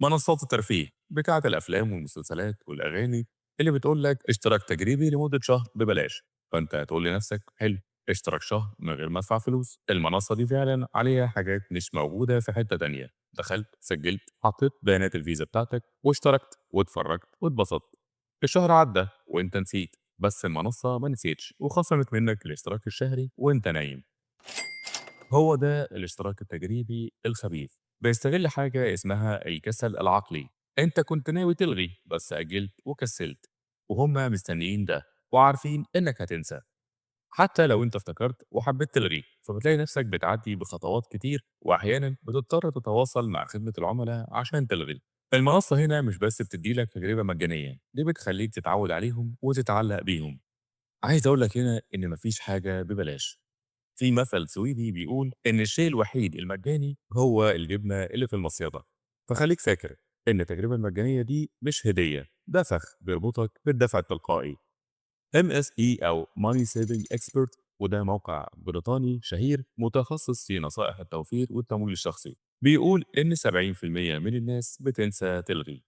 منصات الترفيه بتاعة الأفلام والمسلسلات والأغاني اللي بتقول لك اشتراك تجريبي لمدة شهر ببلاش، فأنت هتقول لنفسك حلو، اشتراك شهر من غير ما أدفع فلوس. المنصة دي فعلا عليها حاجات مش موجودة في حتة تانية. دخلت سجلت حطيت بيانات الفيزا بتاعتك واشتركت واتفرجت واتبسطت. الشهر عدى وانت نسيت، بس المنصة ما نسيتش وخصمت منك الاشتراك الشهري وانت نايم. هو ده الاشتراك التجريبي الخبيث، بيستغل حاجة اسمها الكسل العقلي. انت كنت ناوي تلغي بس أجلت وكسلت، وهم مستنيين ده وعارفين انك هتنسى. حتى لو انت افتكرت وحبيت تلغي، فبتلاقي نفسك بتعدي بخطوات كتير واحيانا بتضطر تتواصل مع خدمة العملاء عشان تلغي. المنصة هنا مش بس بتديلك تجربة مجانية، دي بتخليك تتعود عليهم وتتعلق بيهم. عايز اقول لك هنا ان مفيش حاجة ببلاش. في مثل سويدي بيقول إن الشيء الوحيد المجاني هو الجبنة اللي في المصيدة. فخليك فاكر إن التجربة المجانية دي مش هدية، ده فخ بيربطك بالدفع التلقائي. MSE أو Money Saving Expert، وده موقع بريطاني شهير متخصص في نصائح التوفير والتمويل الشخصي، بيقول إن 70% من الناس بتنسى تلغي.